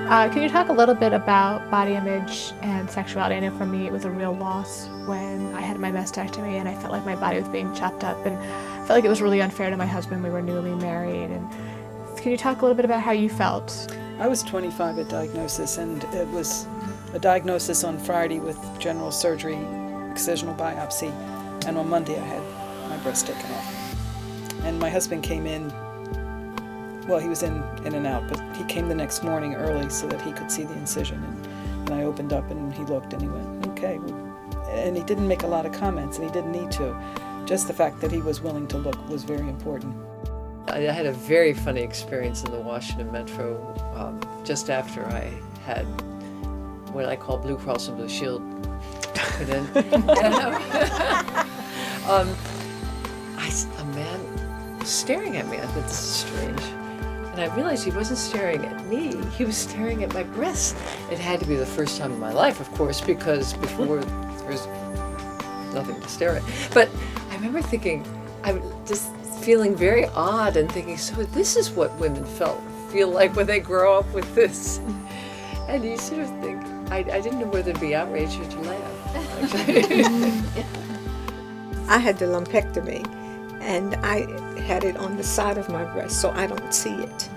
Can you talk a little bit about body image and sexuality? I know for me it was a real loss when I had my mastectomy and I felt like my body was being chopped up, and I felt like it was really unfair to my husband. We were newly married. And can you talk a little bit about how you felt? I was 25 at diagnosis, and it was a diagnosis on Friday with general surgery, excisional biopsy, and on Monday I had my breast taken off. And my husband came in. Well, he was in and out, but he came the next morning early so that he could see the incision. And I opened up and he looked and he went, okay. And he didn't make a lot of comments, and he didn't need to. Just the fact that he was willing to look was very important. I had a very funny experience in the Washington Metro just after I had what I call Blue Cross and Blue Shield put in. A man was staring at me. I thought, this is strange. And I realized he wasn't staring at me, he was staring at my breasts. It had to be the first time in my life, of course, because before there was nothing to stare at. But I remember thinking, I was just feeling very odd and thinking, so this is what women feel like when they grow up with this. And you sort of think, I didn't know whether to be outraged or to laugh, actually. I had the lumpectomy, and I had it on the side of my breast, so I don't see it.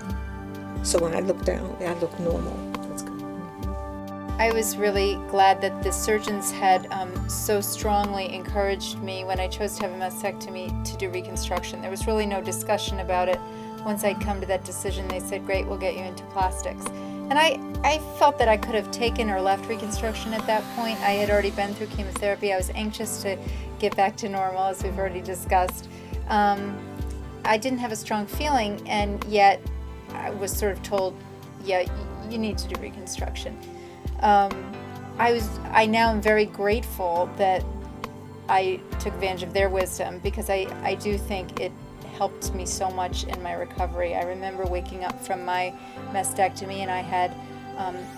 So when I look down, I look normal. That's good. I was really glad that the surgeons had so strongly encouraged me when I chose to have a mastectomy to do reconstruction. There was really no discussion about it. Once I'd come to that decision, they said, great, we'll get you into plastics. And I felt that I could have taken or left reconstruction at that point. I had already been through chemotherapy. I was anxious to get back to normal, as we've already discussed. I didn't have a strong feeling, and yet I was sort of told, yeah, you need to do reconstruction. I now am very grateful that I took advantage of their wisdom, because I do think it helped me so much in my recovery. I remember waking up from my mastectomy, and I had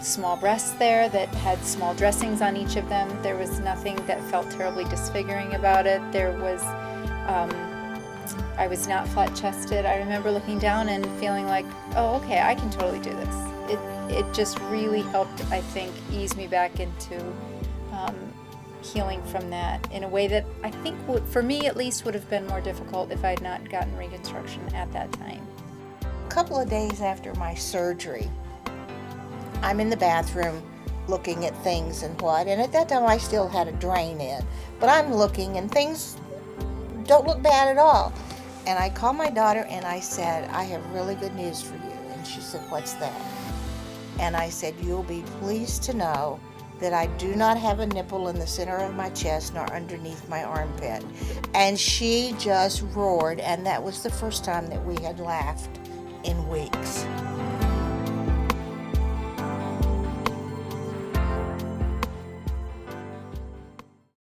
small breasts there that had small dressings on each of them. There was nothing that felt terribly disfiguring about it. I was not flat-chested. I remember looking down and feeling like, oh, okay, I can totally do this. It just really helped, I think, ease me back into healing from that in a way that I think, for me at least, would have been more difficult if I had not gotten reconstruction at that time. A couple of days after my surgery, I'm in the bathroom looking at things and at that time I still had a drain in, but I'm looking and things don't look bad at all. And I called my daughter and I said, I have really good news for you. And she said, what's that? And I said, you'll be pleased to know that I do not have a nipple in the center of my chest nor underneath my armpit. And she just roared, and that was the first time that we had laughed in weeks.